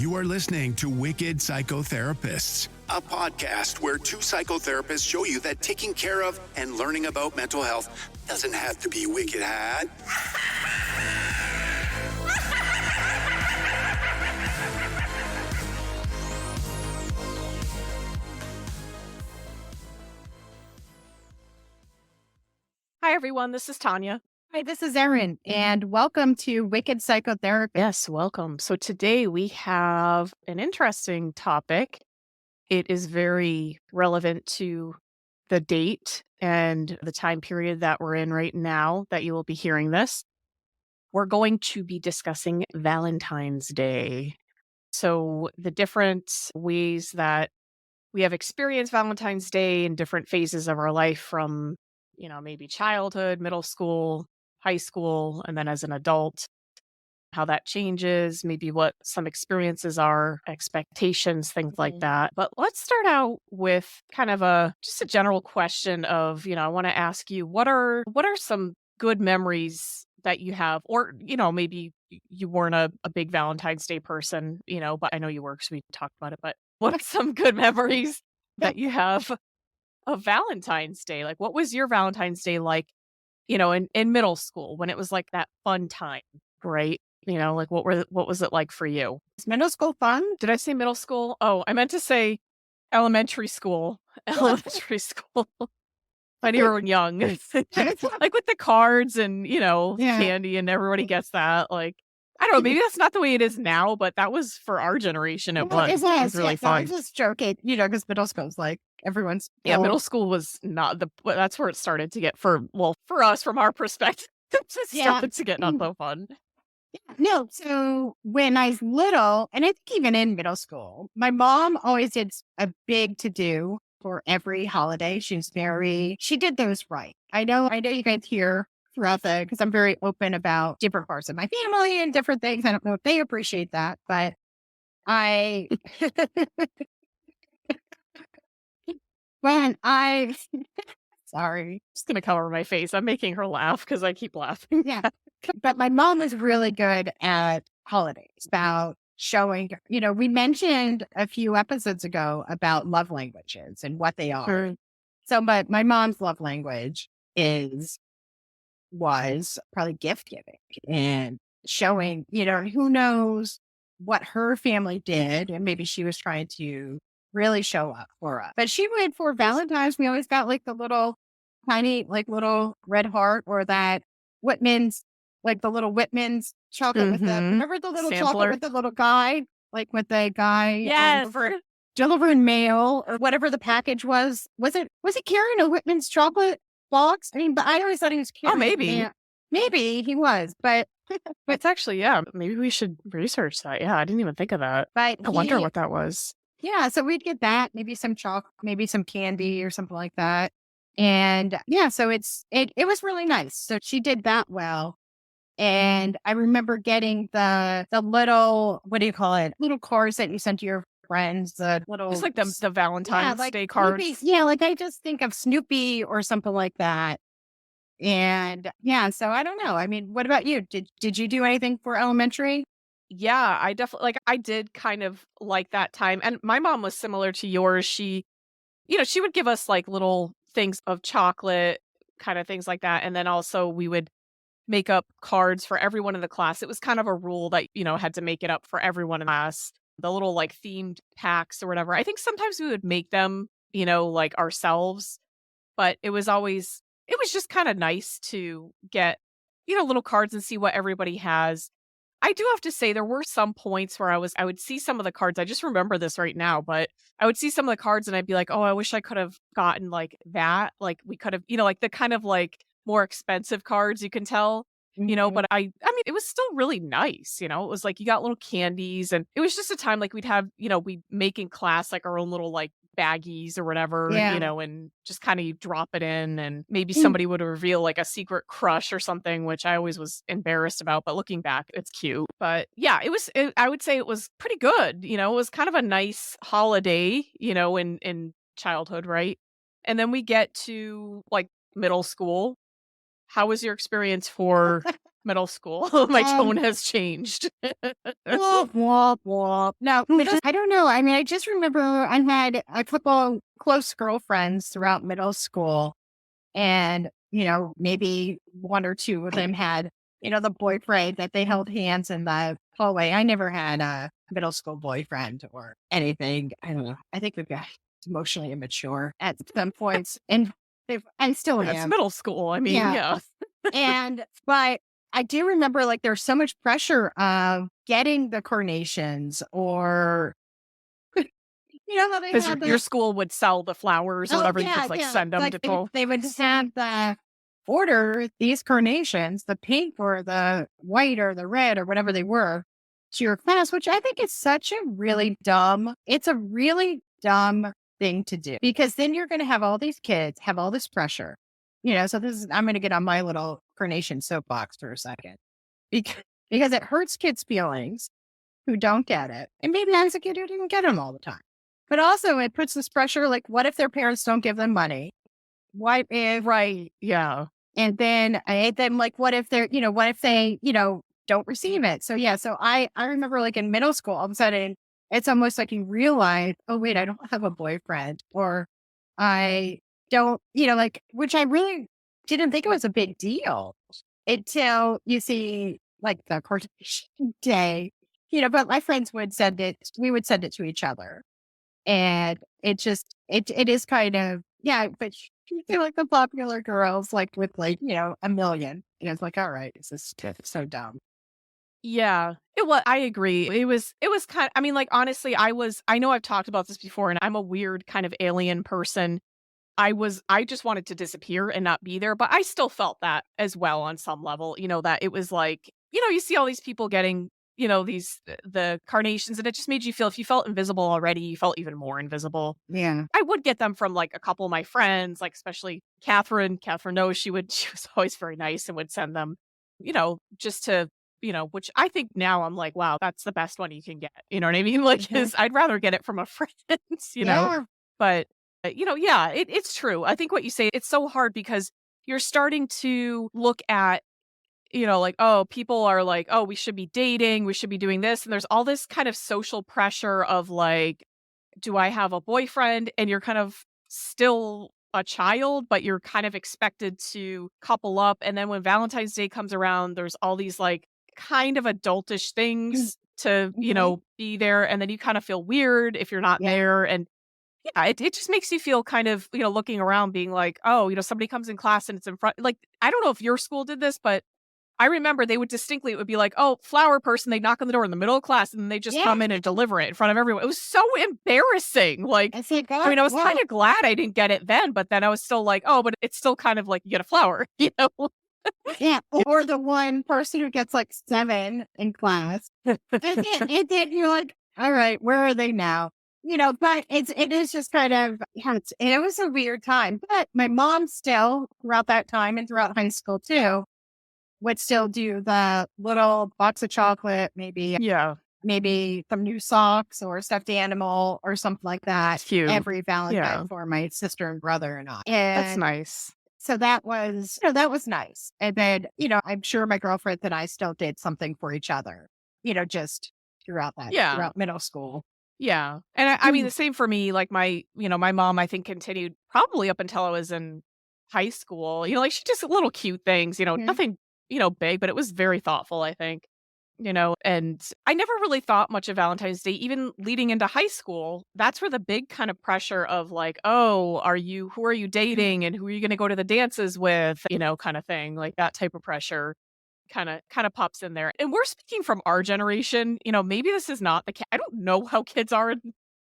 You are listening to Wicked Psychotherapists, a podcast where two psychotherapists show you that taking care of and learning about mental health doesn't have to be wicked hard. Hi, everyone. This is Tanya. Hi, this is Erin, and welcome to Wicked Psychotherapists. Yes, welcome. So today we have an interesting topic. It is very relevant to the date and the time period that we're in right now that you will be hearing this. We're going to be discussing Valentine's Day. So the different ways that we have experienced Valentine's Day in different phases of our life from, maybe childhood, middle school, high school, and then as an adult, how that changes, maybe what some experiences are, expectations, things like that. But let's start out with kind of just a general question of, I want to ask you, what are some good memories that you have? Or, maybe you weren't a big Valentine's Day person, but I know you were because we talked about it. But what are some good memories that you have of Valentine's Day? Like, what was your Valentine's Day like, in middle school when it was like that fun time, right? Like what was it like for you? Is middle school fun? Did I say middle school? Oh, I meant to say elementary school. Elementary school. When you were young. Like with the cards and, candy and everybody gets that. Like, I don't know, maybe that's not the way it is now, but that was for our generation. It was really fun. I was just joking, because middle school is like everyone's. Middle school was not that's where it started to get for us from our perspective. It started to get not so fun. No, so when I was little, and I think even in middle school, my mom always did a big to-do for every holiday. She did those right. I know you guys hear throughout because I'm very open about different parts of my family and different things. I don't know if they appreciate that, but sorry. Just going to cover my face. I'm making her laugh because I keep laughing. Yeah. But my mom is really good at holidays, about showing, we mentioned a few episodes ago about love languages and what they are. Sure. So, but my mom's love language was probably gift giving and showing, who knows what her family did. And maybe she was trying to really show up for us. But she would, for Valentine's, we always got like the little tiny, like little red heart or that Whitman's, like the little Whitman's chocolate with the, remember the little sampler chocolate with the little guy, like with the guy. Yes. Delivering mail or whatever the package was. Was it carrying a Whitman's chocolate box? I mean, but I always thought he was carrying. Oh, maybe. Yeah, maybe he was, but it's actually, maybe we should research that. Yeah, I didn't even think of that. But I wonder what that was. Yeah, so we'd get that, maybe some chocolate, maybe some candy or something like that. And so it was really nice. So she did that well. And I remember getting the little, what do you call it? Little cards that you sent to your friends, the little. It's like the Valentine's Day cards. Snoopy, like I just think of Snoopy or something like that. And so I don't know. I mean, what about you? Did you do anything for elementary? Yeah, I definitely, I did kind of like that time. And my mom was similar to yours. She, she would give us like little things of chocolate, kind of things like that. And then also we would make up cards for everyone in the class. It was kind of a rule that, had to make it up for everyone in class. The little like themed packs or whatever. I think sometimes we would make them, like ourselves, but it was just kind of nice to get, little cards and see what everybody has. I do have to say there were some points where I would see some of the cards. I just remember this right now, but I would see some of the cards and I'd be like, oh, I wish I could have gotten like that. Like we could have, like the kind of like more expensive cards, you can tell, but I mean, it was still really nice. It was like you got little candies and it was just a time like we'd have, we'd make in class like our own little like baggies or whatever, and just kind of drop it in and maybe somebody would reveal like a secret crush or something, which I always was embarrassed about. But looking back, it's cute. But yeah, I would say it was pretty good. It was kind of a nice holiday, in childhood, right? And then we get to like middle school. How was your experience for Middle school. My tone has changed. Womp, womp, womp. No, I don't know. I mean, I just remember I had a couple close girlfriends throughout middle school. And, maybe one or two of them had, the boyfriend that they held hands in the hallway. I never had a middle school boyfriend or anything. I don't know. I think we've got emotionally immature at some points. And I still It's am. middle school. I mean, yeah. But I do remember like there's so much pressure of getting the carnations or how they Because had your school would sell the flowers or whatever. You could send them like to people. they would have the order these carnations, the pink or the white or the red or whatever they were, to your class, which I think is such a really dumb, it's a really dumb thing to do because then you're going to have all these kids have all this pressure, so I'm going to get on my little carnation soapbox for a second because it hurts kids' feelings who don't get it. And maybe I was a kid who didn't get them all the time. But also it puts this pressure, like what if their parents don't give them money? What if, Right. Yeah. and then like, what if they're, what if they, don't receive it? So I remember like in middle school, all of a sudden it's almost like you realize, oh wait, I don't have a boyfriend or I don't, which I really didn't think it was a big deal until you see like the coordination day, but my friends would send it, we would send it to each other. And it just, it is kind of, but you feel like the popular girls, like with like, a million. And it's like, all right, this is so dumb. Yeah. I agree. It was kind of, I mean, like, honestly, I know I've talked about this before and I'm a weird kind of alien person. I just wanted to disappear and not be there, but I still felt that as well on some level, that it was like, you see all these people getting, the carnations and it just made you feel, if you felt invisible already, you felt even more invisible. Yeah. I would get them from like a couple of my friends, like especially Catherine. Catherine knows she was always very nice and would send them, just to, which I think now I'm like, wow, that's the best one you can get. You know what I mean? Like, because I'd rather get it from a friend, Yeah. but yeah, it's true. I think what you say, it's so hard because you're starting to look at, like, oh, people are like, oh, we should be dating, we should be doing this. And there's all this kind of social pressure of like, do I have a boyfriend? And you're kind of still a child, but you're kind of expected to couple up. And then when Valentine's Day comes around, there's all these like kind of adultish things to, be there. And then you kind of feel weird if you're not there. And yeah, it just makes you feel kind of, looking around being like, oh, somebody comes in class and it's in front. Like, I don't know if your school did this, but I remember it would be like, oh, flower person. They knock on the door in the middle of class and they just come in and deliver it in front of everyone. It was so embarrassing. Like, I mean, I was kind of glad I didn't get it then, but then I was still like, oh, but it's still kind of like you get a flower, Yeah. Or the one person who gets like 7 in class. And then you're like, all right, where are they now? But it is just kind of, and it was a weird time. But my mom still, throughout that time and throughout high school too, would still do the little box of chocolate, maybe some new socks or a stuffed animal or something like that. Cute. Every Valentine for my sister and brother and I. And that's nice. so that was, that was nice. And then, I'm sure my girlfriend and I still did something for each other, just throughout middle school. Yeah. And I mean, the same for me, like my mom, I think continued probably up until I was in high school, like she just little cute things, nothing, big, but it was very thoughtful, I think, and I never really thought much of Valentine's Day, even leading into high school. That's where the big kind of pressure of like, oh, who are you dating and who are you going to go to the dances with, kind of thing, like that type of pressure kind of pops in there. And we're speaking from our generation, maybe this is not I don't know how kids are in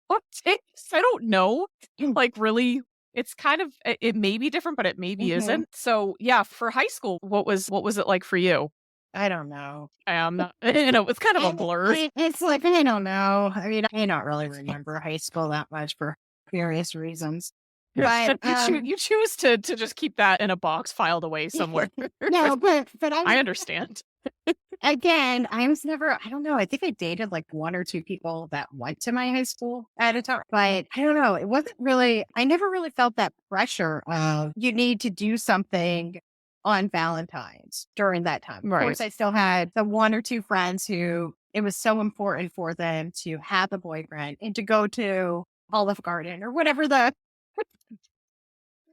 politics. I don't know. Like really, it's kind of, it may be different, but it maybe isn't. So yeah, for high school, what was it like for you? I don't know. I am not, it's kind of a blur. It's like, I don't know. I mean, I don't really remember high school that much for various reasons. But you choose to just keep that in a box filed away somewhere. No, but I understand. Again, I was never, I don't know. I think I dated like 1 or 2 people that went to my high school at a time. But I don't know. It wasn't really, I never really felt that pressure of you need to do something on Valentine's during that time. Of Right. course, I still had the one or two friends who it was so important for them to have a boyfriend and to go to Olive Garden or whatever the.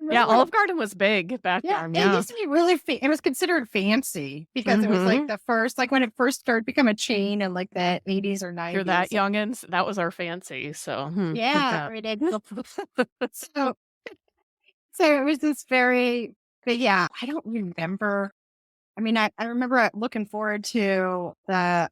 Yeah, Olive Garden was big back then. It used to be really. It was considered fancy because it was like the first, like when it first started to become a chain in like the 80s or 90s. You're that youngins. That was our fancy. So yeah, so it was this very. But yeah, I don't remember. I mean, I remember looking forward to the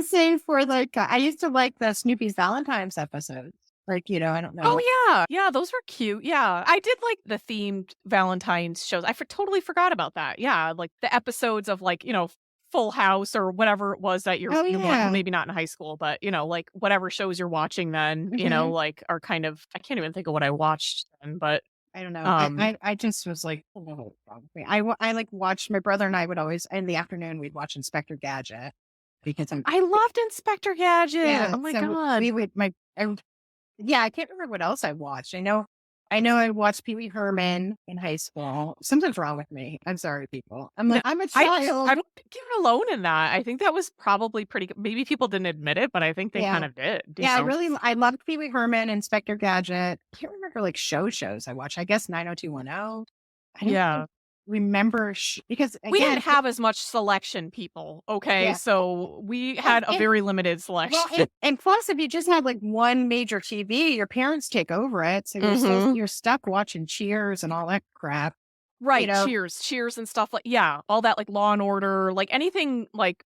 same for like I used to like the Snoopy's Valentine's episodes. Like, I don't know. Oh, yeah. Those were cute. Yeah. I did like the themed Valentine's shows. I totally forgot about that. Yeah. Like the episodes of like, Full House or whatever it was that you're watching, maybe not in high school, but, like whatever shows you're watching then, like are kind of, I can't even think of what I watched then, but. I don't know. I just was like, oh, I like watched my brother and I would always, in the afternoon, we'd watch Inspector Gadget because I loved Inspector Gadget. Yeah, oh my God. We would, I can't remember what else I watched. I know I watched Pee Wee Herman in high school. Something's wrong with me. I'm sorry, people. I'm like, I'm a child. I don't think you're alone in that. I think that was probably pretty good. Maybe people didn't admit it, but I think they kind of did. Yeah, I loved Pee Wee Herman, Inspector Gadget. I can't remember like shows I watched. I guess 90210. I don't remember because again, we didn't have as much selection, people. Okay, so we had a very limited selection. Well, and plus, if you just had like one major TV, your parents take over it, so you're stuck watching Cheers and all that crap. Right, Cheers and stuff like all that like Law and Order, like anything like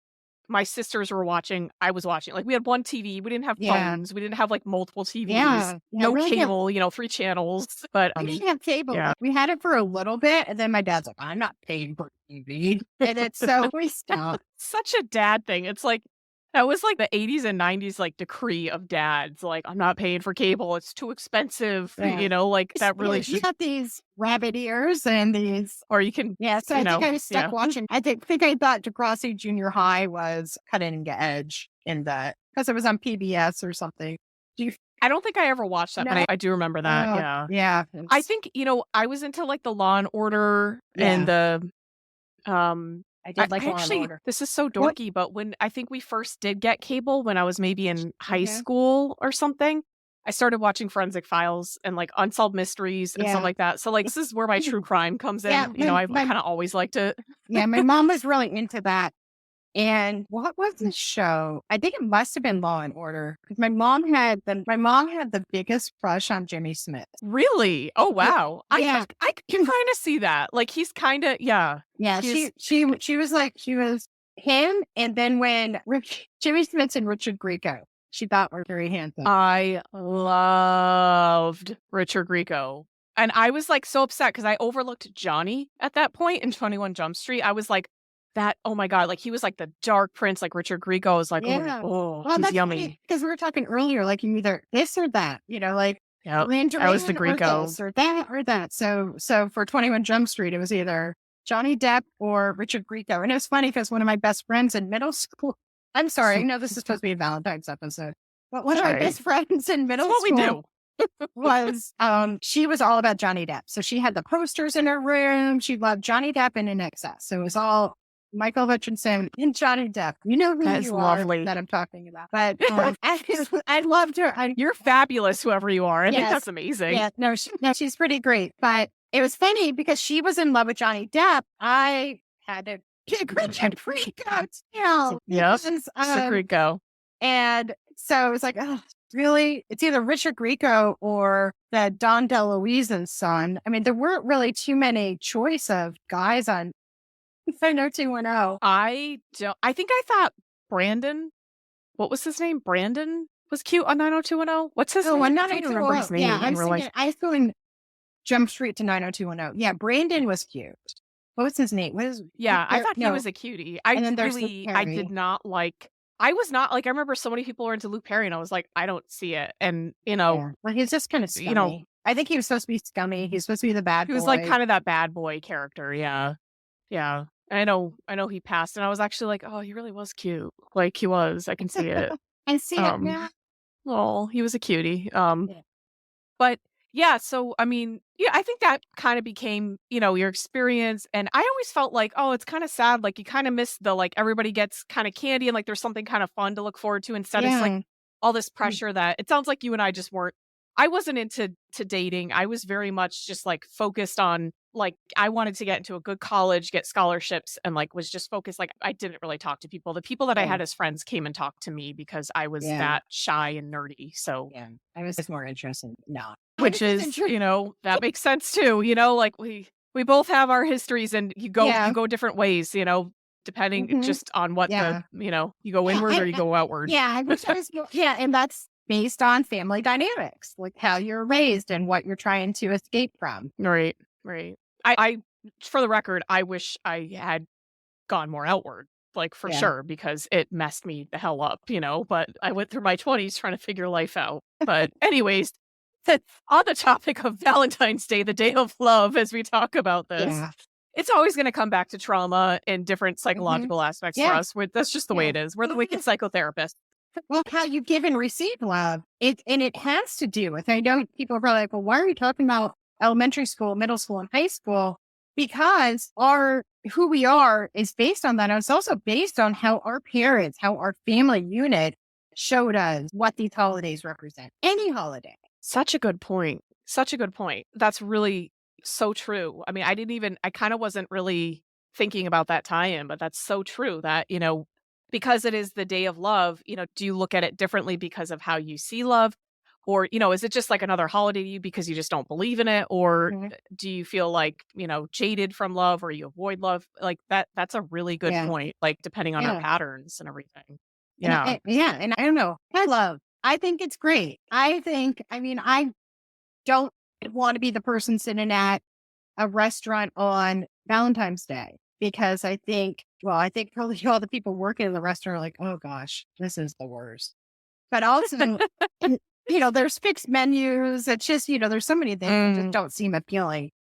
my sisters were watching, I was watching. Like we had one TV, we didn't have phones, we didn't have like multiple TVs, no really cable, 3 channels. But we didn't have cable. Yeah. We had it for a little bit, and then my dad's like, "I'm not paying for TV," and it's so we stopped. Such a dad thing. It's like that was like the 80s and 90s like decree of dads. Like, I'm not paying for cable; it's too expensive. Like that really. You got these rabbit ears and these, or you can. Yeah, so I think I was stuck watching. I think I thought Degrassi Junior High was cutting edge in that because it was on PBS or something. I don't think I ever watched that, but I do remember that. Yeah. I think I was into like the Law and Order and the I did like Law and Order. This is so dorky, but when I think we first did get cable when I was maybe in high school or something, I started watching Forensic Files and like Unsolved Mysteries and stuff like that. So like this is where my true crime comes in. I kind of always liked it. Yeah, my mom was really into that. And what was the show? I think it must have been Law and Order because my mom had the biggest crush on Jimmy Smith. Really? Oh wow! I can kind of see that. Like he's kind of Yeah. She was him, and then when Jimmy Smith and Richard Grieco, she thought were very handsome. I loved Richard Grieco, and I was like so upset because I overlooked Johnny at that point in 21 Jump Street. I was like. That, oh my God, like he was like the dark prince, like Richard Grieco was like, he's yummy. Because we were talking earlier, like you either this or that, like I was the Grieco. Or that or that. So for 21 Jump Street, it was either Johnny Depp or Richard Grieco. And it was funny because one of my best friends in middle school, I'm sorry, I know this is supposed to be a Valentine's episode, but one of my best friends in middle school. What we do. was she was all about Johnny Depp. So she had the posters in her room. She loved Johnny Depp and In Excess. So it was all Michael Hutchinson and Johnny Depp. You know who you are that I'm talking about. But I loved her. You're fabulous, whoever you are. I think that's amazing. Yeah, no, she's pretty great. But it was funny because she was in love with Johnny Depp. I had to pick Richard Grieco. Yep, it's a Grieco. And so it was like, oh, really? It's either Richard Grieco or the Don DeLuise's son. I mean, there weren't really too many choice of guys on 90210. I think I thought Brandon, what was his name? Brandon was cute on 90210. What's his name? I don't remember his name. Yeah, I was going Jump Street to 90210. Yeah, Brandon was cute. What was his name? I thought he was a cutie. I did not like. I was not like. I remember so many people were into Luke Perry, and I was like, I don't see it. And well, he's just kind of scummy. I think he was supposed to be scummy. He's supposed to be the bad boy. He was like kind of that bad boy character. Yeah. Yeah. I know he passed, and I was actually like, oh, he really was cute. Like he was. I can see it. I see it now. Oh, he was a cutie. But Yeah, so, I mean, yeah, I think that kind of became, your experience, and I always felt like, "Oh, it's kinda sad," like, you kinda miss the, like, everybody gets kinda candy and, like, there's something kind of fun to look forward to instead it's, like, Yeah. all this Mm. pressure that it sounds like you and I just weren't I wasn't into dating, I was very much just, like, focused on, like, I wanted to get into a good college, get scholarships, and, like, was just focused, like, I didn't really talk to people. The people that I Yeah. had as friends came and talked to me because I was Yeah. that shy and nerdy, so Yeah. I was more interested. No. which This is is, interesting. that makes sense too, like we both have our histories and you Yeah. go different ways, depending Hmm. just on what Yeah. you go Yeah. inward or you go outward. Yeah. I wish I was, yeah. And that's based on family dynamics, like how you're raised and what you're trying to escape from. Right, right. I for the record, I wish I had gone more outward, like for Yeah. sure, because it messed me the hell up, but I went through my 20s trying to figure life out. But anyways, on the topic of Valentine's Day, the day of love, as we talk about this, Yeah. it's always going to come back to trauma and different Hmm. psychological aspects for Yeah. us. That's just the way Yeah. it is. We're the wicked psychotherapists. Well, how you give and receive love. And it has to do with, I know people are probably like, well, why are you talking about elementary school, middle school, and high school? Because who we are is based on that. And it's also based on how our parents, how our family unit showed us what these holidays represent. Any holiday. Such a good point. Such a good point. That's really so true. I mean, I kind of wasn't really thinking about that tie in, but that's so true that, because it is the day of love, do you look at it differently because of how you see love? Or, is it just like another holiday to you because you just don't believe in it? Or Mhm. do you feel like, jaded from love or you avoid love? Like that's a really good Yeah. point, like depending on our Yeah. patterns and everything. And Yeah. yeah. And I don't know. I love, I think it's great. I mean, I don't want to be the person sitting at a restaurant on Valentine's Day because I think probably all the people working in the restaurant are like, oh gosh, this is the worst. But also, and, there's fixed menus. It's just, there's so many things that just Mm, don't seem appealing.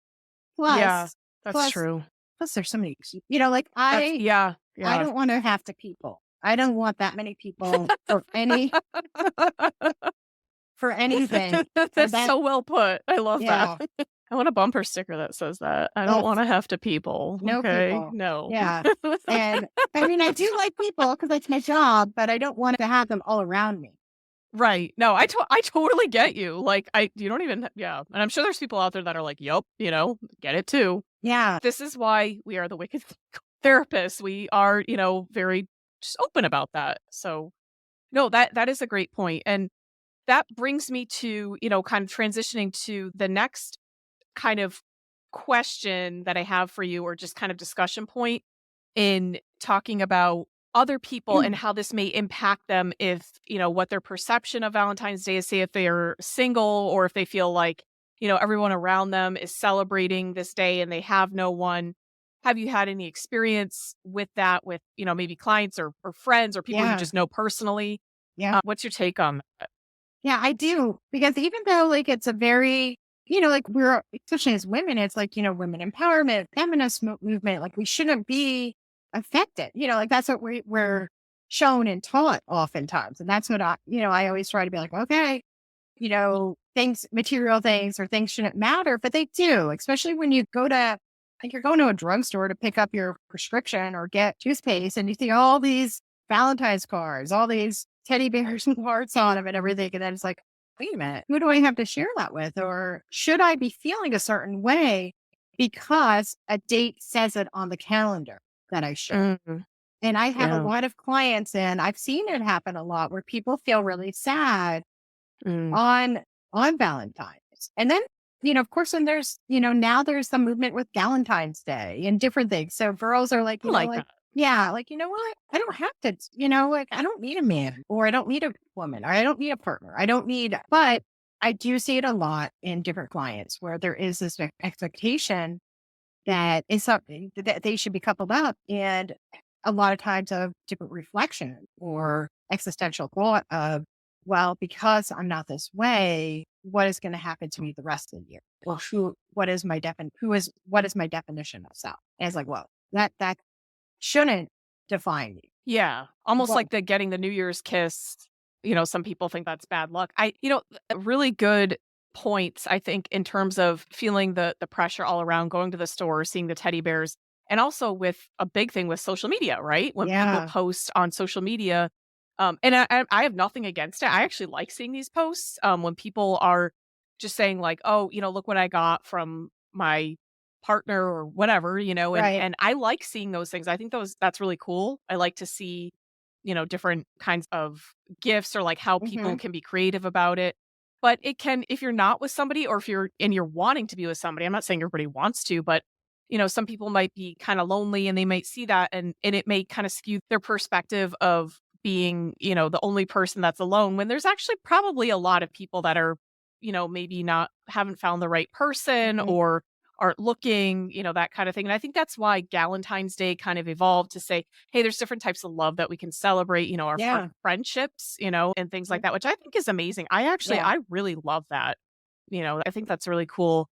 yeah, Plus, that's plus, true. plus there's so many, like Yeah, I yeah. don't want to have to people. I don't want that many people for anything. For That's that, so well put. I love that. yeah. I want a bumper sticker that says that. I don't Ugh, wanna have to people. no Okay, people. no. Yeah. And I mean, I do like people because that's my job, but I don't want to have them all around me. Right. No, I totally get you. Like, you don't even yeah, and I'm sure there's people out there that are like, "Yup," get it too. Yeah. This is why we are the wicked therapists. We are, very just open about that. So, no, that is a great point, and that brings me to, kind of transitioning to the next kind of question that I have for you, or just kind of discussion point in talking about other people and how this may impact them if, what their perception of Valentine's Day is, say if they're single or if they feel like, everyone around them is celebrating this day and they have no one. Have you had any experience with that with, maybe clients or friends or people you Yeah. just know personally? Yeah. What's your take on that? Yeah, I do. Because even though like it's a very, like we're, especially as women, it's like, women empowerment, feminist movement, like we shouldn't be affected. Like that's what we're shown and taught oftentimes. And that's what I always try to be like, okay, things, material things or things shouldn't matter, but they do, especially when you go to, like you're going to a drugstore to pick up your prescription or get toothpaste and you see all these Valentine's cards, all these teddy bears and hearts on them and everything. And then it's like, wait a minute, who do I have to share that with? Or should I be feeling a certain way because a date says it on the calendar that I should? Mm, And I have a yeah. lot of clients and I've seen it happen a lot where people feel really sad Mm, on Valentine's. And then, of course, then there's, now there's some movement with Valentine's Day and different things. So girls are like, I like that. yeah, like, you know what? I don't have to, like I don't need a man or I don't need a woman or I don't need a partner. I don't need, but I do see it a lot in different clients where there is this expectation that is something that they should be coupled up. And a lot of times of different reflection or existential thought of, well, because I'm not this way, what is going to happen to me the rest of the year? Well, what is my definition of self? And it's like, well, that shouldn't define you. Yeah, almost Well, like the getting the New Year's kiss, some people think that's bad luck. A really good points, I think, in terms of feeling the pressure all around, going to the store, seeing the teddy bears, and also with a big thing with social media, right? When people Yeah. post on social media, and I have nothing against it. I actually like seeing these posts when people are just saying like, "Oh, look what I got from my partner or whatever," and Right. and I like seeing those things. I think that's really cool. I like to see, different kinds of gifts or like how people Mhm. can be creative about it. But it can, if you're not with somebody or if you're wanting to be with somebody, I'm not saying everybody wants to, but some people might be kind of lonely and they might see that and it may kind of skew their perspective of being, the only person that's alone when there's actually probably a lot of people that are, maybe not haven't found the right person Mhm. or aren't looking, that kind of thing. And I think that's why Valentine's Day kind of evolved to say, hey, there's different types of love that we can celebrate, our Yeah. friendships, and things like Mhm. that, which I think is amazing. Yeah. I really love that. I think that's really cool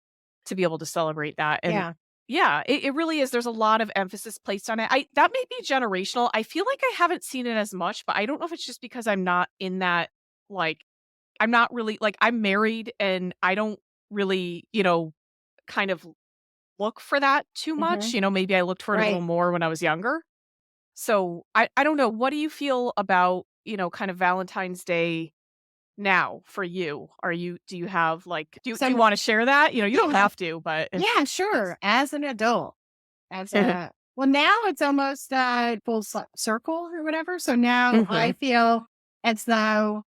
to be able to celebrate that. And Yeah. yeah, it really is. There's a lot of emphasis placed on it. That may be generational. I feel like I haven't seen it as much, but I don't know if it's just because I'm not in that, like, I'm not really like I'm married and I don't really, kind of look for that too much. Mhm. Maybe I looked for it a little Right. more when I was younger. So I don't know. What do you feel about, kind of Valentine's Day now for you? Do you have like do you So want to share that? You don't yeah. have to, but if Yeah, yes. sure. As an adult, well, now it's almost full circle or whatever. So now I Mhm. feel as though,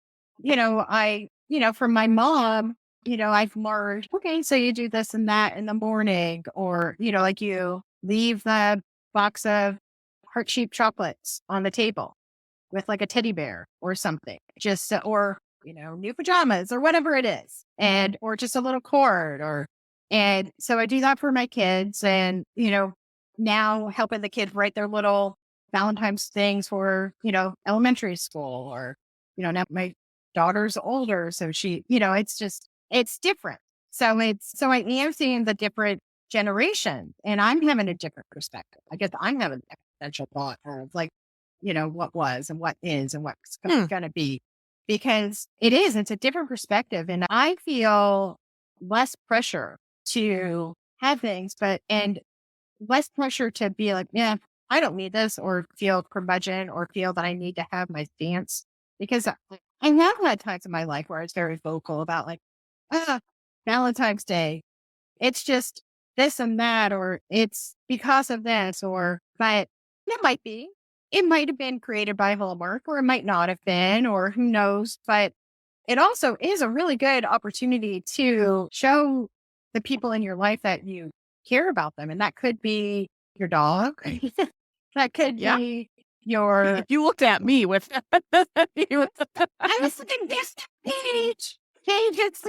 from my mom, I've learned, okay, so you do this and that in the morning, or, like you leave the box of heart shaped chocolates on the table with like a teddy bear or something, just, or, new pajamas or whatever it is. And, or just a little cord and so I do that for my kids and, now helping the kids write their little Valentine's things for, elementary school or, now my daughter's older. So she, it's different. So I am seeing the different generation and I'm having a different perspective. I guess I'm having a potential thought of like, what was and what is and what's Hmm. going to be because it's a different perspective. And I feel less pressure to have things, and less pressure to be like, yeah, I don't need this or feel curmudgeon or feel that I need to have my stance because I have had times in my life where I was very vocal about like, ah, Valentine's Day. It's just this and that, or it's because of this, but it might be. It might have been created by Hallmark, or it might not have been, or who knows. But it also is a really good opportunity to show the people in your life that you care about them. And that could be your dog. That could Yeah. be your. You looked at me with you I was looking this page. Page, it's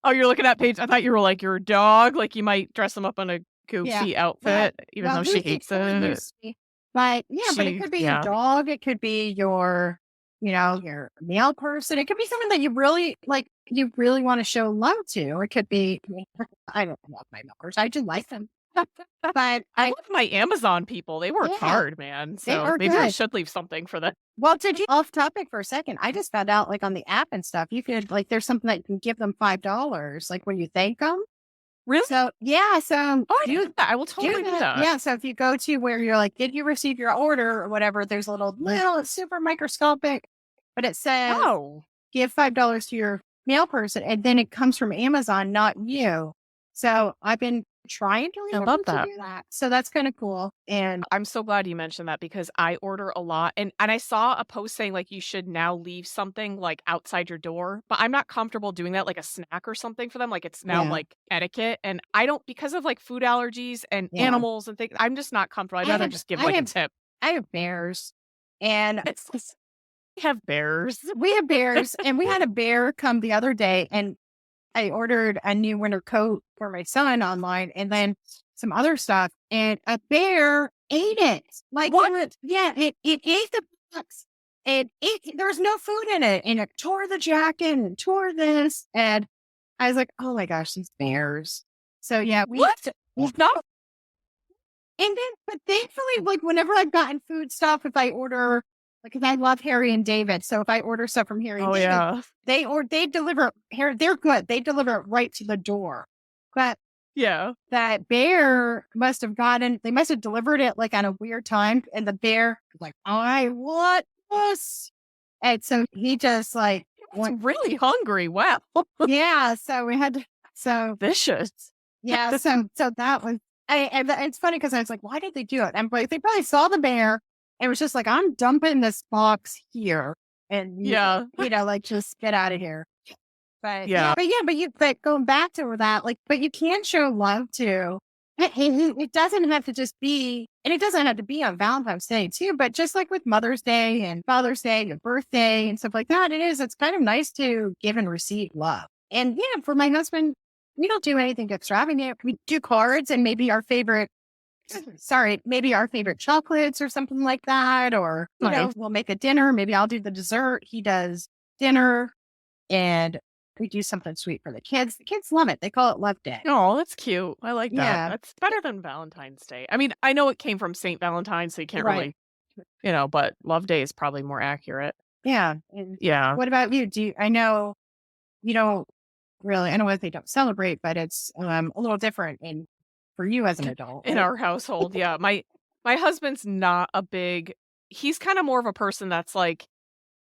Oh, you're looking at Paige. I thought you were like your dog, like you might dress him up in a yeah. goofy But outfit, even though she hates Poor it. Lucy. But yeah, but it She could be your yeah. dog. It could be your, your male person. It could be someone that you really like. You really want to show love to, or it could be. I don't love my milkers. I do like them, but I love my Amazon people. They work yeah, hard, man. they So are maybe I good. should leave something for them. Well, to off topic for a second, I just found out like on the app and stuff, you could like there's something that you can give them $5, like when you thank them. Really? So yeah, so Oh, I didn't do that. I will totally do that. that. Yeah, so if you go to where you're like, did you receive your order or whatever? There's a little super microscopic, but it says Oh, give $5 to your mail person, and then it comes from Amazon, not you. So I've been trying to I remember love to that. do that. So that's kind of cool. And I'm so glad you mentioned that because I order a lot and I saw a post saying like you should now leave something like outside your door, but I'm not comfortable doing that like a snack or something for them. Like it's now yeah, like etiquette and I don't because of like food allergies and yeah. animals and things. I'm just not comfortable. I'd rather just give I like a have tip. I have bears, and We have bears. we have bears, and we had a bear come the other day, and I ordered a new winter coat for my son online and then some other stuff. And a bear ate it. Like, What? yeah, it ate the box. There was no food in it. And it tore the jacket and tore this. And I was like, oh my gosh, these bears. So yeah, What? Not and then, but thankfully, like whenever I've gotten food stuff, if I order because I love Harry and David. So if I order stuff from Harry and Oh, David, yeah. they deliver here. They're good. They deliver it right to the door. But Yeah. that bear must have they must have delivered it like on a weird time. And the bear was like, I want this. And so he just like It's went, really hungry. Wow. yeah. So we had to, so Vicious. yeah. So that was, and it's funny because I was like, why did they do it? And like, they probably saw the bear and was just like, I'm dumping this box here. And, Yeah. like just get out of here. But Yeah. but going back to that, like, but you can show love to. It doesn't have to just be, and it doesn't have to be on Valentine's Day too. But just like with Mother's Day and Father's Day, your birthday and stuff like that, it's kind of nice to give and receive love. And yeah, for my husband, we don't do anything extravagant. We do cards and maybe our favorite chocolates or something like that. Or, Nice. we'll make a dinner. Maybe I'll do the dessert. He does dinner. And we do something sweet for the kids. The kids love it. They call it Love Day. Oh, that's cute. I like that. Yeah. That's better than Valentine's Day. I mean, I know it came from St. Valentine, so you can't Right. really, but Love Day is probably more accurate. Yeah. And Yeah. what about you? I know you don't really, I know they don't celebrate, but it's a little different for you as an adult. In right? our household, yeah. My husband's not he's kind of more of a person that's like,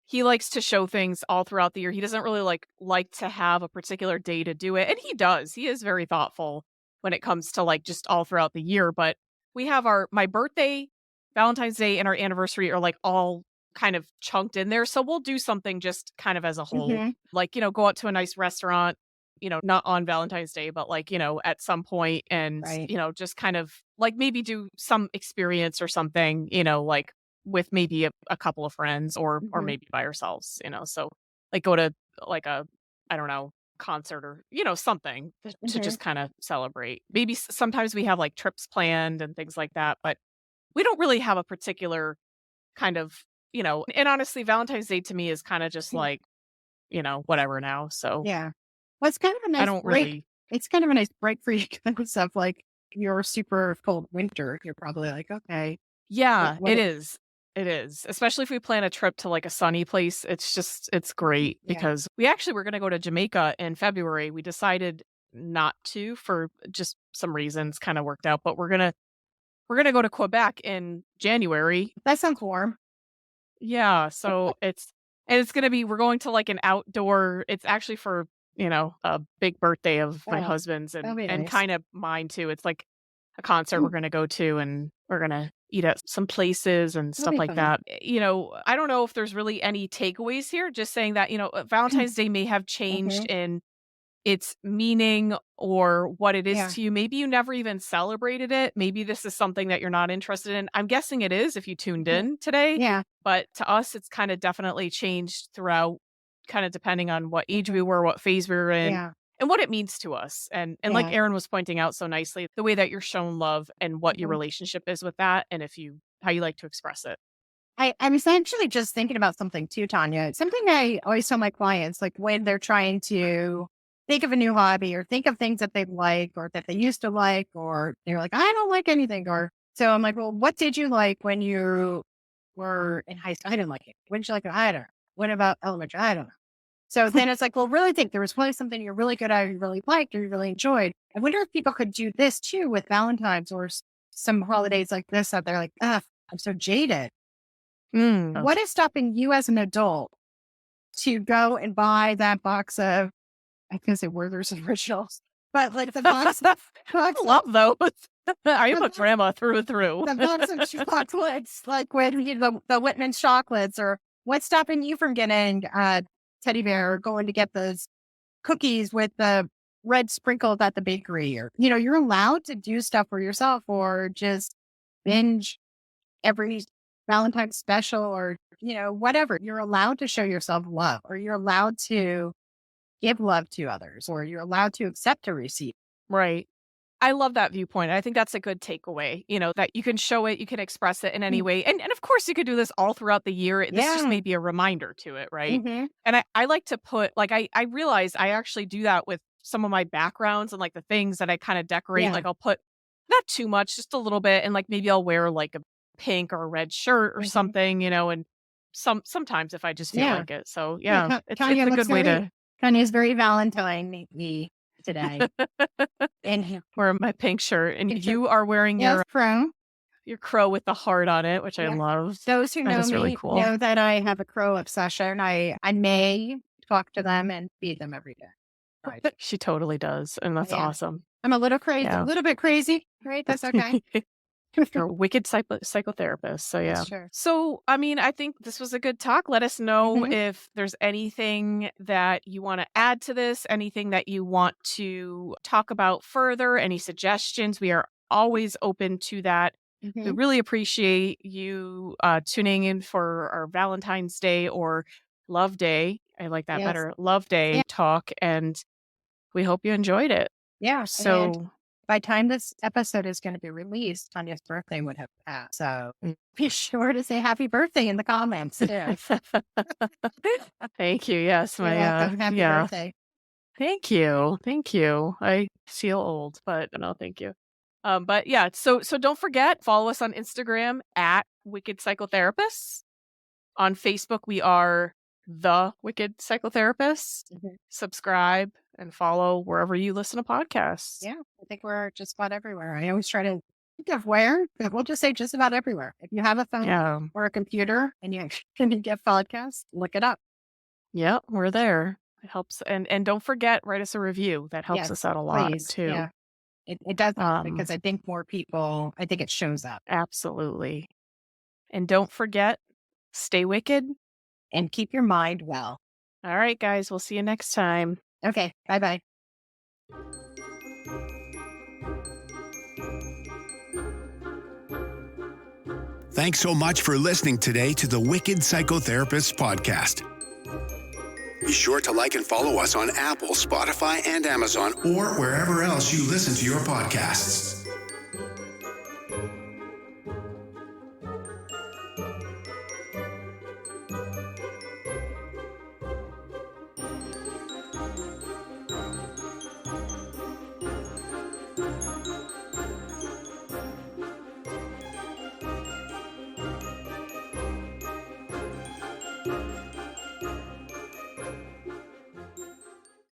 he likes to show things all throughout the year. He doesn't really like to have a particular day to do it. And he does. He is very thoughtful when it comes to like just all throughout the year. But we have my birthday, Valentine's Day, and our anniversary are like all kind of chunked in there. So we'll do something just kind of as a whole. Mhm. Like, go out to a nice restaurant, not on Valentine's Day, but like, at some point and, Right. just kind of like maybe do some experience or something, like with maybe a couple of friends or Mhm. maybe by ourselves, so like go to like I don't know, concert or, something to Mhm. just kind of celebrate. Maybe sometimes we have like trips planned and things like that, but we don't really have a particular kind of, and honestly, Valentine's Day to me is kind of just like, whatever now. So Yeah. Well, it's kind of a I nice don't break. really, It's kind of a nice break for you because of like your super cold winter. You're probably like, okay. yeah, what it is. It is, especially if we plan a trip to like a sunny place. It's great Yeah. because we actually were going to go to Jamaica in February. We decided not to for just some reasons kind of worked out, but we're going to go to Quebec in January. That sounds warm. Yeah, so it's going to be we're going to like an outdoor, it's actually for, a big birthday of my Oh, husband's that'll be and nice. kind of mine too. It's like a concert we're going to go to and we're going to eat at some places and That'll stuff be like fun. that. I don't know if there's really any takeaways here, just saying that, Valentine's Day may have changed in its meaning or what it is Yeah. to you. Maybe you never even celebrated it. Maybe this is something that you're not interested in. I'm guessing it is if you tuned in today, Yeah. but to us, it's kind of definitely changed throughout, kind of depending on what age we were, what phase we were in, Yeah. and what it means to us. And like Yeah. Erin was pointing out so nicely, the way that you're shown love and what your Mhm. relationship is with that, and how you like to express it. I was actually just thinking about something too, Tanya. It's something I always tell my clients, like when they're trying to think of a new hobby or think of things that they like or that they used to like, or they're like, I don't like anything. Or so I'm like, well, what did you like when you were in high school? I didn't like it. When did you like it? I don't know. What about elementary? I don't know. So then it's like, well, really think there was probably something you're really good at, you really liked, or you really enjoyed. I wonder if people could do this too with Valentine's or some holidays like this that they're like, ugh, I'm so jaded. What is stopping you as an adult to go and buy that box of, I can say Werther's Originals, but like the box, I love those. I am The a grandma through and through. the box of chocolates, like with the Whitman's chocolates, or what's stopping you from getting teddy bear or going to get those cookies with the red sprinkles at the bakery? Or, you're allowed to do stuff for yourself or just binge every Valentine's special or, whatever. You're allowed to show yourself love, or you're allowed to give love to others, or you're allowed to accept or receive. Right. I love that viewpoint. I think that's a good takeaway, that you can show it, you can express it in any way. And of course you could do this all throughout the year. This just Yeah. may be a reminder to it, right? Mm-hmm. And I like to put like I realize I actually do that with some of my backgrounds and like the things that I kind of decorate. Yeah. Like I'll put not too much, just a little bit, and like maybe I'll wear like a pink or a red shirt or Mhm. something, and sometimes if I just feel Yeah. like it. So Yeah, yeah, it's Tanya a looks good way very, to Tanya's very Valentine-y today. And wear my pink shirt. And pink shirt. you are wearing yes, crow. your crow with the heart on it, which I Yeah. love. Those who That know is really me cool. know that I have a crow obsession. I may talk to them and feed them every day. Right. She totally does, and that's Yeah. awesome. I'm a little crazy, Yeah. a little bit crazy, right? That's okay. You're a wicked psychotherapist. So yeah. Sure. So I mean, I think this was a good talk. Let us know Mhm. if there's anything that you want to add to this, anything that you want to talk about further, any suggestions. We are always open to that. We Mhm. really appreciate you tuning in for our Valentine's Day or Love Day. I like that Yes. better. Love Day Yeah. talk, and we hope you enjoyed it. Yeah. And So by the time this episode is going to be released, Tanya's birthday would have passed. So Mm. be sure to say happy birthday in the comments. Yeah. Thank you. Yes, You're my welcome. Happy yeah. birthday. Thank you. Thank you. I feel old, but no, thank you. But yeah, so don't forget, follow us on Instagram at Wicked Psychotherapists. On Facebook, we are the Wicked Psychotherapists. Mhm. Subscribe and follow wherever you listen to podcasts. Yeah. I think we're just about everywhere. I always try to think of where, but we'll just say just about everywhere. If you have a phone Yeah. or a computer and you can get podcasts, look it up. Yeah, we're there. It helps. And don't forget, write us a review. That helps Yes, us out a lot please. too. Yeah. It does help Um, because I think more people, I think it shows up. Absolutely. And don't forget, stay wicked. And keep your mind well. All right, guys, we'll see you next time. Okay. Bye-bye. Thanks so much for listening today to the Wicked Psychotherapists podcast. Be sure to like and follow us on Apple, Spotify, and Amazon, or wherever else you listen to your podcasts.